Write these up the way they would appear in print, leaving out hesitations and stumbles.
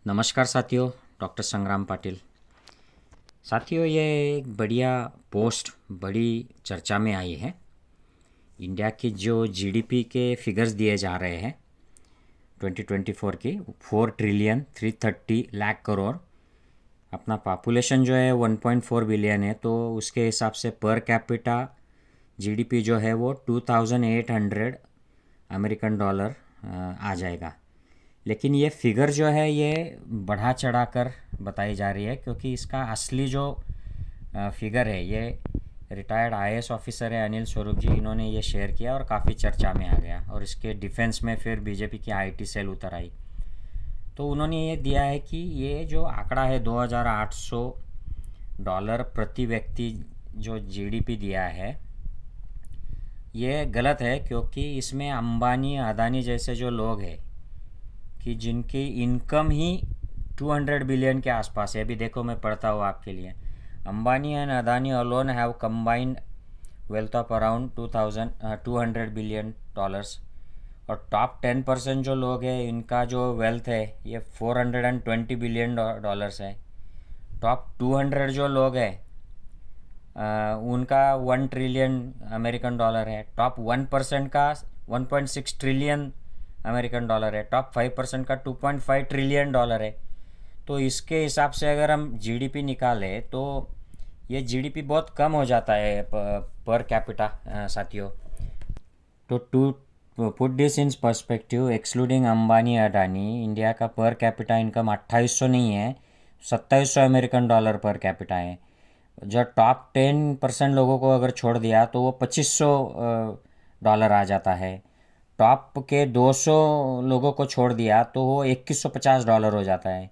नमस्कार साथियों, डॉक्टर संग्राम पाटिल। साथियों, ये एक बढ़िया पोस्ट बड़ी चर्चा में आई है। इंडिया की जो जीडीपी के फिगर्स दिए जा रहे हैं 2024 की 4 ट्रिलियन 330 लाख करोड़। अपना पॉपुलेशन जो है 1.4 बिलियन है, तो उसके हिसाब से पर कैपिटा जीडीपी जो है वो 2800 अमेरिकन डॉलर आ जाएगा। लेकिन ये फिगर जो है ये बढ़ा चढ़ा कर बताई जा रही है, क्योंकि इसका असली जो फिगर है ये रिटायर्ड आईएएस ऑफिसर है अनिल स्वरूप जी, इन्होंने ये शेयर किया और काफ़ी चर्चा में आ गया। और इसके डिफेंस में फिर बीजेपी की आईटी सेल उतर आई। तो उन्होंने ये दिया है कि ये जो आंकड़ा है $2800 प्रति व्यक्ति जो जीडीपी दिया है ये गलत है, क्योंकि इसमें अंबानी अदानी जैसे जो लोग हैं कि जिनकी इनकम ही 200 बिलियन के आसपास है। अभी देखो, मैं पढ़ता हूँ आपके लिए। Ambani and Adani alone have combined wealth of around 200 billion dollars. और टॉप 10% जो लोग हैं इनका जो वेल्थ है ये 420 बिलियन डॉलर्स है। टॉप 200 जो लोग हैं उनका 1 ट्रिलियन अमेरिकन डॉलर है। टॉप 1% का 1.6 ट्रिलियन अमेरिकन डॉलर है। टॉप 5% का 2.5 ट्रिलियन डॉलर है। तो इसके हिसाब से अगर हम जीडीपी निकालें तो ये जीडीपी बहुत कम हो जाता है पर कैपिटा साथियों। तो to put this in perspective, excluding Ambani Adani, India का पर कैपिटा इनकम 2800 नहीं है, 2700 अमेरिकन डॉलर पर कैपिटा है। जो टॉप 10% लोगों को अगर छोड़ दिया तो वो 2500 डॉलर आ जाता है। टॉप के 200 लोगों को छोड़ दिया तो वो $2150 हो जाता है।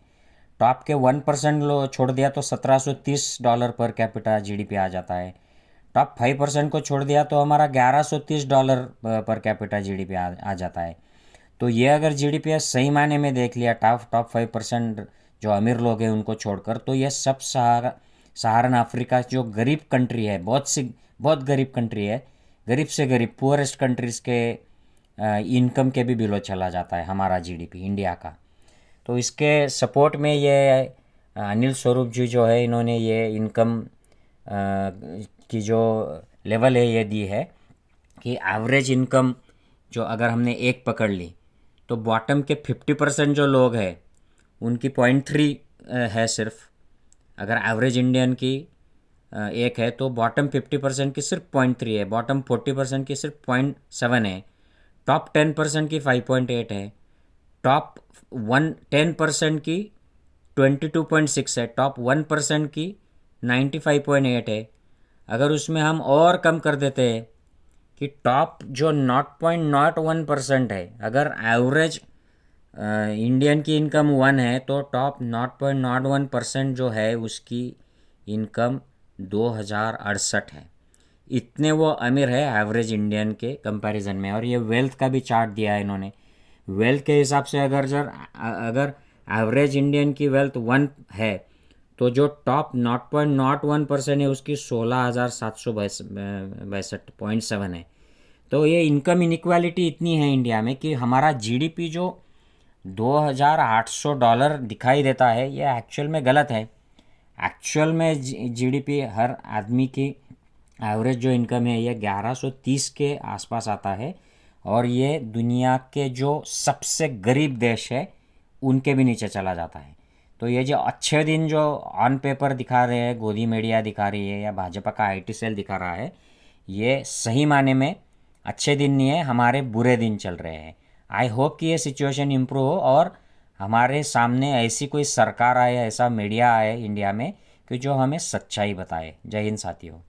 टॉप के 1% छोड़ दिया तो $1730 पर कैपिटा जीडीपी आ जाता है। टॉप 5% को छोड़ दिया तो हमारा $1130 पर कैपिटा जीडीपी आ जाता है। तो ये अगर जीडीपी सही मायने में देख लिया, टॉप 5% जो अमीर लोग हैं उनको छोड़कर, तो ये सब सहारन अफ्रीका जो गरीब कंट्री है, बहुत गरीब कंट्री है, गरीब से गरीब पुअरेस्ट कंट्रीज़ के इनकम के भी बिलो चला जाता है हमारा जीडीपी इंडिया का। तो इसके सपोर्ट में ये अनिल स्वरूप जी जो है इन्होंने ये इनकम की जो लेवल है ये दी है कि एवरेज इनकम जो अगर हमने एक पकड़ ली तो बॉटम के 50% जो लोग हैं उनकी 0.3 है सिर्फ। अगर एवरेज इंडियन की एक है तो बॉटम 50% की सिर्फ 0.3 है, बॉटम 40% की सिर्फ 0.7 है, टॉप 10% की 5.8 है, टॉप 10% की 22.6 है, टॉप 1% की 95.8 है। अगर उसमें हम और कम कर देते हैं कि टॉप जो 0.01% है, अगर एवरेज इंडियन की इनकम 1 है तो टॉप 0.01% जो है उसकी इनकम 2068 है। इतने वो अमीर है एवरेज इंडियन के कंपैरिजन में। और ये वेल्थ का भी चार्ट दिया है इन्होंने। वेल्थ के हिसाब से अगर एवरेज इंडियन की वेल्थ 1 है तो जो टॉप 0.01% है उसकी 16,762.7 है। तो ये इनकम इनक्वालिटी इतनी है इंडिया में कि हमारा जीडीपी जो $2800 दिखाई देता है ये एक्चुअल में गलत है। एक्चुअल में जीडीपी हर आदमी की एवरेज जो इनकम है ये 1130 के आसपास आता है। और ये दुनिया के जो सबसे गरीब देश है उनके भी नीचे चला जाता है। तो ये जो अच्छे दिन जो ऑन पेपर दिखा रहे हैं, गोदी मीडिया दिखा रही है या भाजपा का आईटी सेल दिखा रहा है, ये सही माने में अच्छे दिन नहीं है, हमारे बुरे दिन चल रहे हैं। आई होप कि ये सिचुएशन इम्प्रूव हो और हमारे सामने ऐसी कोई सरकार आए, ऐसा मीडिया आए इंडिया में कि जो हमें सच्चाई बताए। जय हिंद साथियों।